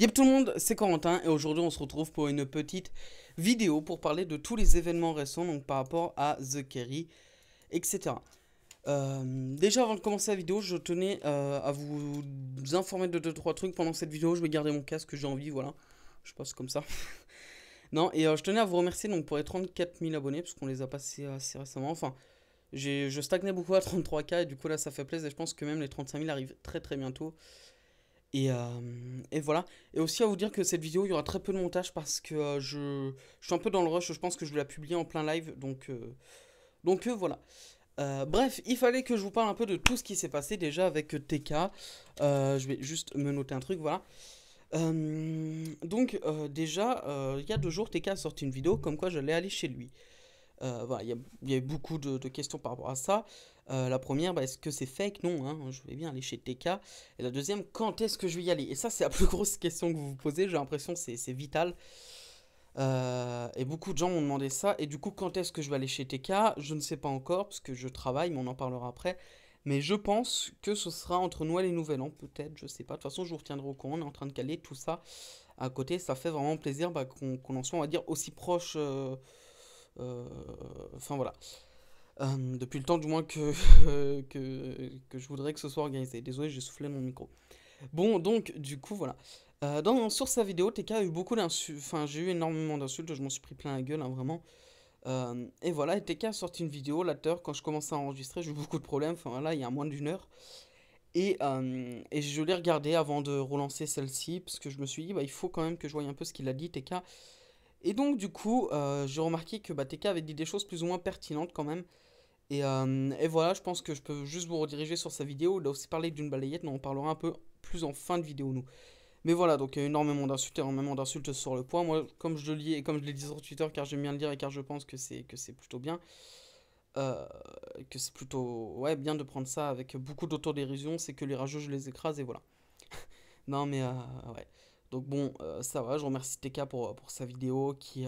Yep tout le monde, c'est Corentin et aujourd'hui on se retrouve pour une petite vidéo pour parler de tous les événements récents donc par rapport à The Kerry, etc. Déjà avant de commencer la vidéo, je tenais à vous informer de deux trois trucs pendant cette vidéo. Je vais garder mon casque, j'ai envie, voilà. Je passe comme ça. Non, et je tenais à vous remercier donc pour les 34 000 abonnés parce qu'on les a passés assez récemment. Enfin, je stagnais beaucoup à 33K et du coup là ça fait plaisir et je pense que même les 35 000 arrivent très très bientôt. Et, et voilà. Et aussi à vous dire que cette vidéo, il y aura très peu de montage parce que je suis un peu dans le rush. Je pense que je vais la publier en plein live. Donc voilà. Bref, il fallait que je vous parle un peu de tout ce qui s'est passé déjà avec TK. Je vais juste me noter un truc, voilà. Déjà, il y a 2 jours, TK a sorti une vidéo comme quoi j'allais aller chez lui. Voilà, il y a eu beaucoup de questions par rapport à ça. La première, bah, est-ce que c'est fake? Non, hein, je vais bien aller chez TK. Et la deuxième, quand est-ce que je vais y aller? Et ça, c'est la plus grosse question que vous vous posez. J'ai l'impression que c'est vital. Et beaucoup de gens m'ont demandé ça. Et du coup, quand est-ce que je vais aller chez TK? Je ne sais pas encore, parce que je travaille, mais on en parlera après. Mais je pense que ce sera entre Noël et Nouvel An, peut-être, je sais pas. De toute façon, je vous retiendrai au courant. On est en train de caler tout ça à côté. Ça fait vraiment plaisir bah, qu'on en soit, on va dire, aussi proche. Euh, Enfin voilà. Depuis le temps du moins que je voudrais que ce soit organisé. Désolé, j'ai soufflé mon micro. Bon, donc, du coup, voilà. Sur sa vidéo, TK a eu beaucoup d'insultes. Enfin, j'ai eu énormément d'insultes, je m'en suis pris plein la gueule, hein, vraiment. Et voilà, et TK a sorti une vidéo là, tout à l'heure, quand je commençais à enregistrer, j'ai eu beaucoup de problèmes. Enfin, voilà, il y a moins d'1 heure. Et je l'ai regardé avant de relancer celle-ci, parce que je me suis dit, bah, il faut quand même que je voie un peu ce qu'il a dit, TK. Et donc, du coup, j'ai remarqué que bah, TK avait dit des choses plus ou moins pertinentes quand même. Et voilà, je pense que je peux juste vous rediriger sur sa vidéo. Il a aussi parlé d'une balayette, mais on parlera un peu plus en fin de vidéo, nous. Mais voilà, donc il y a énormément d'insultes sur le point. Moi, comme je le lis et comme je l'ai dit sur Twitter, car j'aime bien le dire et car je pense que c'est plutôt bien, euh, que c'est plutôt ouais, bien de prendre ça avec beaucoup d'autodérision, c'est que les rageux, je les écrase et voilà. Non, mais ouais. Donc bon, ça va, je remercie TK pour sa vidéo qui,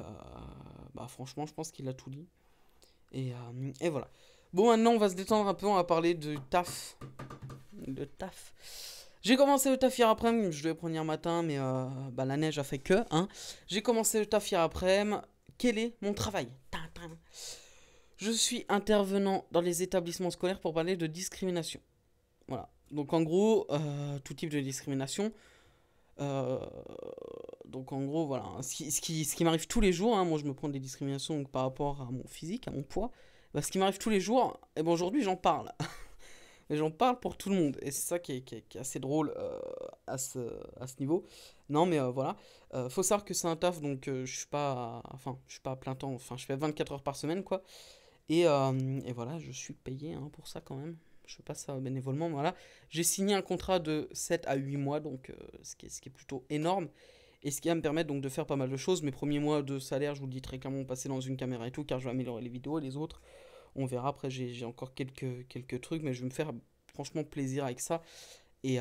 bah franchement, je pense qu'il a tout dit. Et voilà. Bon, maintenant, on va se détendre un peu, on va parler de taf. De taf. J'ai commencé le taf hier après-midi, je devais prendre hier matin, mais bah, la neige a fait que, hein. J'ai commencé le taf hier après-midi. Quel est mon travail? Tintin. Je suis intervenant dans les établissements scolaires pour parler de discrimination. Voilà. Donc en gros, tout type de discrimination. Euh, donc en gros, voilà. Ce qui m'arrive tous les jours, hein, moi je me prends des discriminations donc, par rapport à mon physique, à mon poids. Bah, ce qui m'arrive tous les jours, et bon aujourd'hui j'en parle. Et j'en parle pour tout le monde. Et c'est ça qui est assez drôle à ce niveau. Non, mais voilà. Faut savoir que c'est un taf, donc je suis pas. Enfin, je suis pas à plein temps. Enfin, je fais 24 heures par semaine, quoi. Et voilà, je suis payé hein, pour ça quand même. Je fais pas ça bénévolement. Voilà. J'ai signé un contrat de 7 à 8 mois, donc ce qui est plutôt énorme. Et ce qui va me permettre donc de faire pas mal de choses. Mes premiers mois de salaire, je vous le dis très clairement, passer dans une caméra et tout, car je vais améliorer les vidéos et les autres. On verra après, j'ai encore quelques trucs, mais je vais me faire franchement plaisir avec ça. Et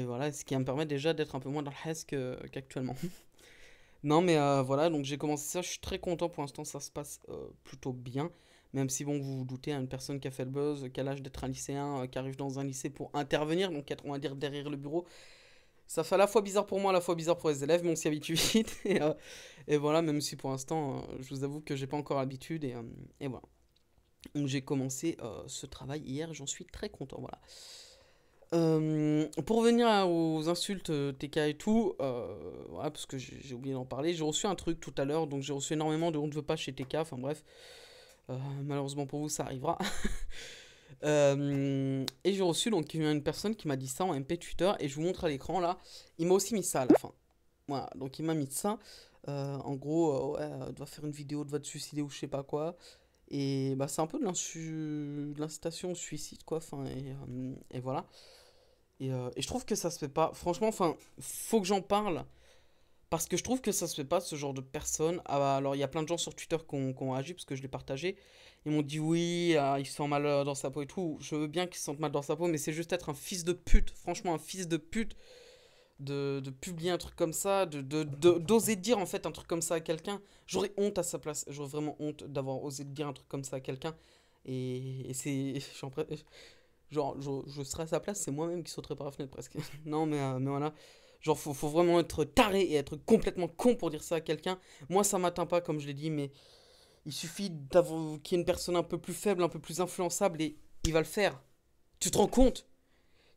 voilà, ce qui va me permettre déjà d'être un peu moins dans le hess qu'actuellement. Non, mais voilà, donc j'ai commencé ça, je suis très content pour l'instant, ça se passe plutôt bien. Même si, bon, vous vous doutez, hein, une personne qui a fait le buzz, qui a l'âge d'être un lycéen, qui arrive dans un lycée pour intervenir, donc être, on va dire, derrière le bureau, ça fait à la fois bizarre pour moi, à la fois bizarre pour les élèves, mais on s'y habitue vite. Et voilà, même si pour l'instant, je vous avoue que j'ai pas encore l'habitude, et voilà. Donc j'ai commencé ce travail hier et j'en suis très content. Voilà. Pour revenir aux insultes TK et tout, voilà, parce que j'ai oublié d'en parler, j'ai reçu un truc tout à l'heure, donc j'ai reçu énormément de on ne veut pas chez TK, enfin bref, malheureusement pour vous ça arrivera. Et j'ai reçu donc une personne qui m'a dit ça en MP Twitter et je vous montre à l'écran là, il m'a aussi mis ça à la fin. Voilà, donc il m'a mis ça, en gros, ouais, doit faire une vidéo, de te suicider ou je sais pas quoi. Et bah, c'est un peu de l'incitation au suicide, quoi. Enfin, et voilà. Et je trouve que ça se fait pas. Franchement, enfin, faut que j'en parle. Parce que je trouve que ça se fait pas, ce genre de personnes. Ah, alors, il y a plein de gens sur Twitter qui ont agi, parce que je l'ai partagé. Ils m'ont dit oui, il se sent mal dans sa peau et tout. Je veux bien qu'il se sente mal dans sa peau, mais c'est juste être un fils de pute. Franchement, un fils de pute de publier un truc comme ça, d'oser dire en fait un truc comme ça à quelqu'un. J'aurais honte à sa place, j'aurais vraiment honte d'avoir osé dire un truc comme ça à quelqu'un. Et c'est. Genre, je serais à sa place, c'est moi-même qui sauterais par la fenêtre presque. Non, mais voilà. Genre, faut vraiment être taré et être complètement con pour dire ça à quelqu'un. Moi, ça m'atteint pas, comme je l'ai dit, mais il suffit qu'il y ait une personne un peu plus faible, un peu plus influençable et il va le faire. Tu te rends compte?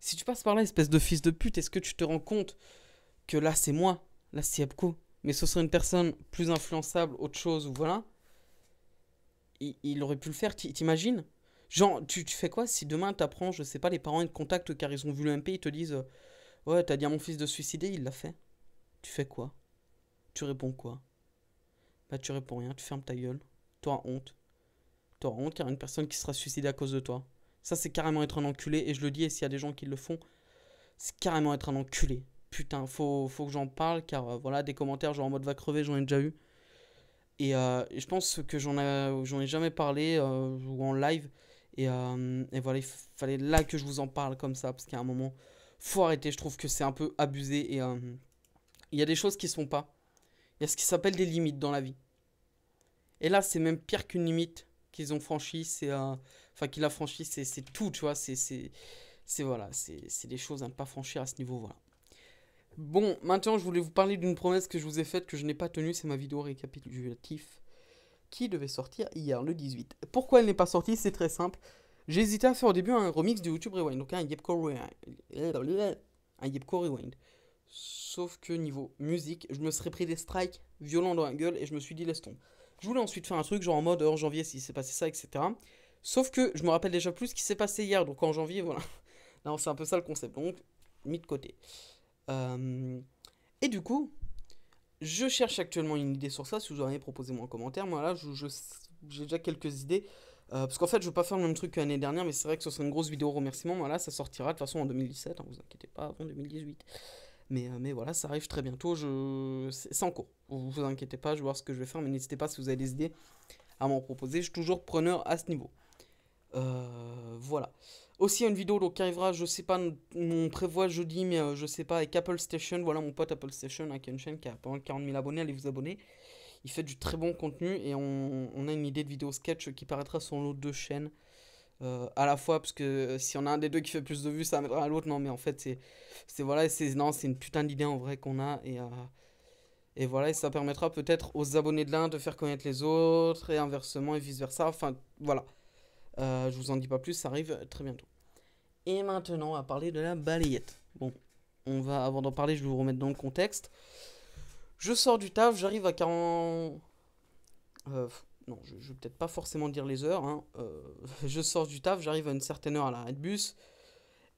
Si tu passes par là, espèce de fils de pute, est-ce que tu te rends compte que là, c'est moi, là, c'est Epco, mais ce serait une personne plus influençable, autre chose, ou voilà, il aurait pu le faire, t'imagines? Genre, tu fais quoi si demain t'apprends, je sais pas, les parents ils te contactent car ils ont vu le MP, ils te disent ouais, t'as dit à mon fils de se suicider, il l'a fait. Tu fais quoi? Tu réponds quoi? Bah, tu réponds rien, tu fermes ta gueule. T'auras honte. T'auras honte car il y a une personne qui sera suicidée à cause de toi. Ça, c'est carrément être un enculé, et je le dis, et s'il y a des gens qui le font, c'est carrément être un enculé. Putain, faut que j'en parle car voilà, des commentaires genre en mode va crever, j'en ai déjà eu. Et je pense que j'en ai jamais parlé ou en live. Et voilà, il fallait là que je vous en parle comme ça. Parce qu'à un moment, faut arrêter. Je trouve que c'est un peu abusé. Et il y a des choses qui se font pas. Il y a ce qui s'appelle des limites dans la vie. Et là, c'est même pire qu'une limite qu'ils ont franchie. Enfin, qu'il a franchi, c'est tout, tu vois. Voilà, c'est des choses à ne pas franchir à ce niveau. Voilà. Bon, maintenant, je voulais vous parler d'une promesse que je vous ai faite que je n'ai pas tenue. C'est ma vidéo récapitulative qui devait sortir hier, le 18. Pourquoi elle n'est pas sortie? C'est très simple. J'ai hésité à faire au début un remix de YouTube Rewind, donc un Yepco Rewind. Un Yepco Rewind. Sauf que niveau musique, je me serais pris des strikes violents dans la gueule et je me suis dit laisse tomber. Je voulais ensuite faire un truc genre en mode en janvier s'il s'est passé ça, etc. Sauf que je me rappelle déjà plus ce qui s'est passé hier, donc en janvier, voilà. Non, c'est un peu ça le concept, donc mis de côté. Et du coup, je cherche actuellement une idée sur ça. Si vous en avez, proposez-moi en commentaire. Moi là, j'ai déjà quelques idées. Parce qu'en fait, je veux pas faire le même truc que l'année dernière, mais c'est vrai que ce serait une grosse vidéo remerciement. Voilà, ça sortira de toute façon en 2017. Hein, vous inquiétez pas, avant 2018. Mais voilà, ça arrive très bientôt. C'est en cours. Vous inquiétez pas, je vais voir ce que je vais faire. Mais n'hésitez pas si vous avez des idées à m'en proposer. Je suis toujours preneur à ce niveau. Voilà. Aussi, il y a une vidéo donc, qui arrivera, je sais pas, on prévoit jeudi, mais je sais pas, avec Apple Station. Voilà, mon pote Apple Station, qui a une chaîne qui a pas loin de 40 000 abonnés, allez vous abonner. Il fait du très bon contenu et on a une idée de vidéo sketch qui paraîtra sur nos deux chaînes à la fois, parce que si on a un des deux qui fait plus de vues, ça mettra à l'autre. Non, mais en fait, voilà, c'est une putain d'idée en vrai qu'on a. Et voilà, et ça permettra peut-être aux abonnés de l'un de faire connaître les autres, et inversement, et vice-versa. Enfin, voilà. Je vous en dis pas plus, ça arrive très bientôt. Et maintenant, on va parler de la balayette. Bon, avant d'en parler, je vais vous remettre dans le contexte. Je sors du taf, j'arrive à 40... non, je vais peut-être pas forcément dire les heures. Hein. Je sors du taf, j'arrive à une certaine heure à l'arrêt de bus.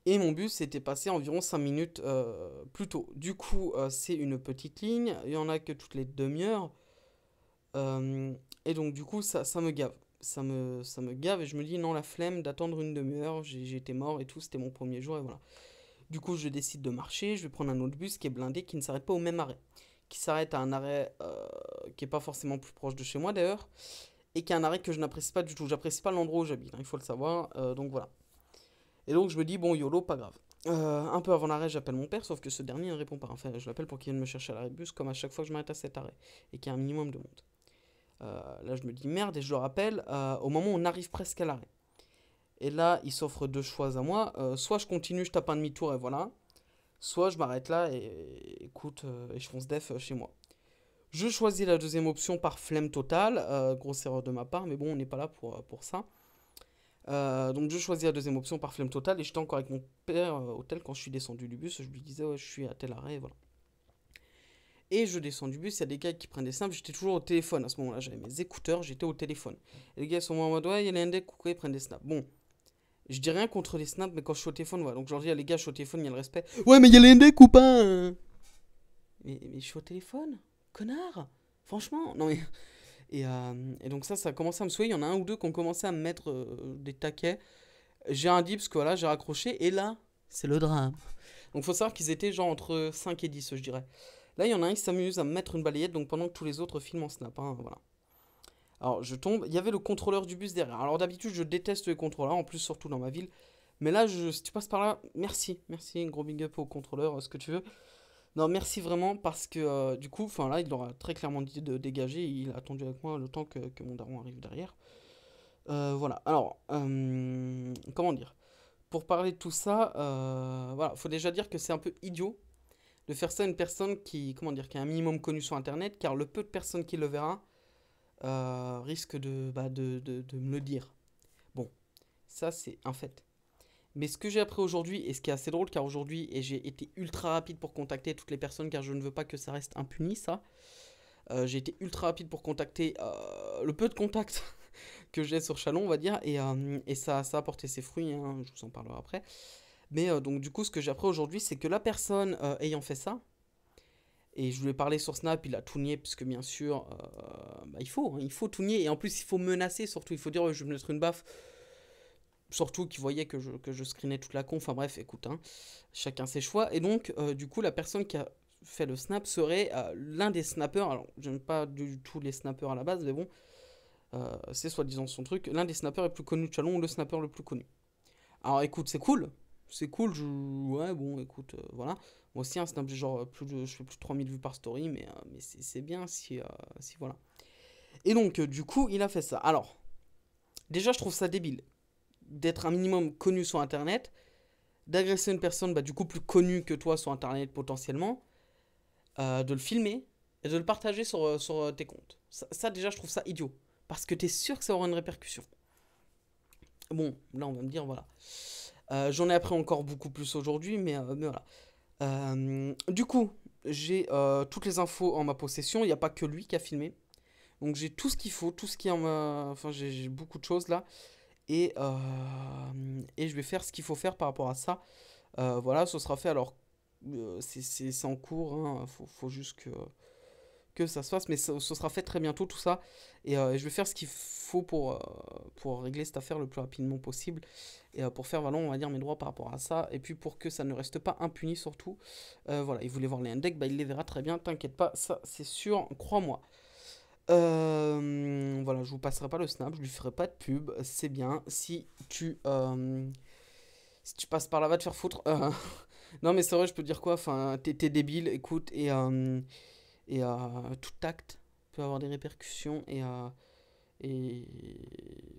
Et mon bus était passé environ 5 minutes plus tôt. Du coup, c'est une petite ligne. Il y en a que toutes les demi-heures. Et donc, du coup, ça me gave. Ça me gave et je me dis non, la flemme d'attendre une demi-heure. J'étais mort et tout, c'était mon premier jour et voilà. Du coup, je décide de marcher. Je vais prendre un autre bus qui est blindé, qui ne s'arrête pas au même arrêt. Qui s'arrête à un arrêt qui est pas forcément plus proche de chez moi d'ailleurs. Et qui est un arrêt que je n'apprécie pas du tout. J'apprécie pas l'endroit où j'habite, hein, il faut le savoir. Donc voilà. Et donc je me dis, bon, YOLO, pas grave. Un peu avant l'arrêt, j'appelle mon père, sauf que ce dernier ne répond pas. Enfin, je l'appelle pour qu'il vienne me chercher à l'arrêt de bus, comme à chaque fois que je m'arrête à cet arrêt. Et qu'il y a un minimum de monde. Là, je me dis merde et je le rappelle au moment où on arrive presque à l'arrêt. Et là, il s'offre deux choix à moi. Soit je continue, je tape un demi-tour et voilà. Soit je m'arrête là et écoute, et je fonce def chez moi. Je choisis la deuxième option par flemme totale. Grosse erreur de ma part, mais bon, on n'est pas là pour ça. Donc je choisis la deuxième option par flemme totale et j'étais encore avec mon père au tel quand je suis descendu du bus. Je lui disais ouais, je suis à tel arrêt et voilà. Et je descends du bus, il y a des gars qui prennent des snaps, j'étais toujours au téléphone à ce moment-là, j'avais mes écouteurs, j'étais au téléphone. Et les gars sont en mode ouais, il y a les ND, coucou, ils prennent des snaps. Bon, je dis rien contre les snaps, mais quand je suis au téléphone, voilà. Donc je leur dis, les gars, je suis au téléphone, il y a le respect. Ouais, mais il y a les ND, copain. Mais je suis au téléphone, connard. Franchement, non mais. Et donc ça a commencé à me souiller. Il y en a un ou deux qui ont commencé à me mettre des taquets. J'ai un dip, parce que voilà, j'ai raccroché. Et là, c'est le drame. Donc faut savoir qu'ils étaient genre entre 5 et 10, je dirais. Là, il y en a un qui s'amuse à me mettre une balayette, donc pendant que tous les autres filment en snap. Hein, voilà. Alors, je tombe. Il y avait le contrôleur du bus derrière. Alors, d'habitude, je déteste les contrôleurs, en plus, surtout dans ma ville. Mais là, si tu passes par là, merci. Merci, gros big up au contrôleur, ce que tu veux. Non, merci vraiment, parce que du coup, enfin là, il aura très clairement dit de dégager. Il a attendu avec moi le temps que mon daron arrive derrière. Voilà. Alors, comment dire? Pour parler de tout ça, voilà, faut déjà dire que c'est un peu idiot de faire ça à une personne qui, comment dire, qui est un minimum connue sur Internet, car le peu de personnes qui le verra risque de me le dire. Bon, ça c'est un fait. Mais ce que j'ai appris aujourd'hui, et ce qui est assez drôle, car aujourd'hui, et j'ai été ultra rapide pour contacter toutes les personnes, car je ne veux pas que ça reste impuni, ça. J'ai été ultra rapide pour contacter le peu de contacts que j'ai sur Chalon, on va dire, et ça a porté ses fruits, hein, je vous en parlerai après. Mais donc du coup, ce que j'ai appris aujourd'hui, c'est que la personne ayant fait ça, et je lui ai parlé sur Snap, il a tout nié, parce que bien sûr, il faut tout nier, et en plus il faut menacer, surtout, il faut dire, je vais me mettre une baffe, surtout qu'il voyait que je screenais toute la con, enfin bref, écoute, hein, chacun ses choix, et donc du coup, la personne qui a fait le snap serait l'un des snappers, alors j'aime pas du tout les snappers à la base, mais bon, c'est soi-disant son truc, l'un des snappers les plus connus de Chalon, ou le snapper le plus connu. Alors écoute, c'est cool, ouais, bon, écoute, voilà. Moi aussi, un snap, genre, je fais plus de 3000 vues par story, mais c'est bien si voilà. Et donc, du coup, il a fait ça. Alors, déjà, je trouve ça débile d'être un minimum connu sur Internet, d'agresser une personne, du coup, plus connue que toi sur Internet potentiellement, de le filmer et de le partager sur tes comptes. Ça, déjà, je trouve ça idiot. Parce que t'es sûr que ça aura une répercussion. Bon, là, on va me dire, voilà. J'en ai appris encore beaucoup plus aujourd'hui, mais voilà. Du coup, j'ai toutes les infos en ma possession. Il n'y a pas que lui qui a filmé. Donc j'ai tout ce qu'il faut, tout ce qui est en ma... Enfin, j'ai beaucoup de choses là. Et je vais faire ce qu'il faut faire par rapport à ça. Voilà, ce sera fait. Alors, c'est en cours. Hein, faut juste que ça se fasse. Mais ce sera fait très bientôt tout ça. Et je vais faire ce qu'il faut pour régler cette affaire le plus rapidement possible. Et pour faire valoir, on va dire, mes droits par rapport à ça. Et puis pour que ça ne reste pas impuni surtout. Voilà, il voulait voir les index, il les verra très bien. T'inquiète pas, ça c'est sûr, crois-moi. Voilà, je vous passerai pas le snap, je lui ferai pas de pub, c'est bien. Si tu passes par là, va te faire foutre. Non, mais c'est vrai, je peux dire quoi? Enfin, t'es débile, écoute, et tout acte peut avoir des répercussions, et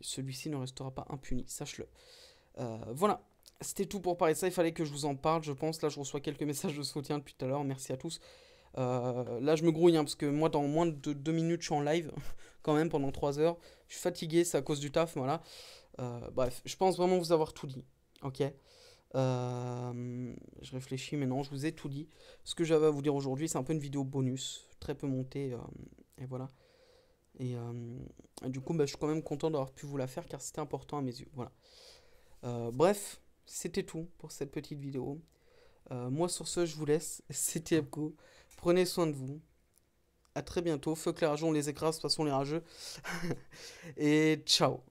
celui-ci ne restera pas impuni, sache-le. Voilà, c'était tout pour parler de ça. Il fallait que je vous en parle, je pense. Là, je reçois quelques messages de soutien depuis tout à l'heure. Merci à tous. Là, je me grouille, hein, parce que moi, dans moins de 2 minutes, je suis en live, quand même, pendant 3 heures. Je suis fatigué, c'est à cause du taf, voilà. Bref, je pense vraiment vous avoir tout dit. Ok. Je réfléchis, mais non, je vous ai tout dit. Ce que j'avais à vous dire aujourd'hui, c'est un peu une vidéo bonus, très peu montée, et voilà. Et du coup, je suis quand même content d'avoir pu vous la faire, car c'était important à mes yeux. Voilà. Bref, c'était tout pour cette petite vidéo. Moi, sur ce, je vous laisse. C'était Epco. Prenez soin de vous. À très bientôt. Feu que les rageons, on les écrase, de toute façon, les rageux. Et ciao.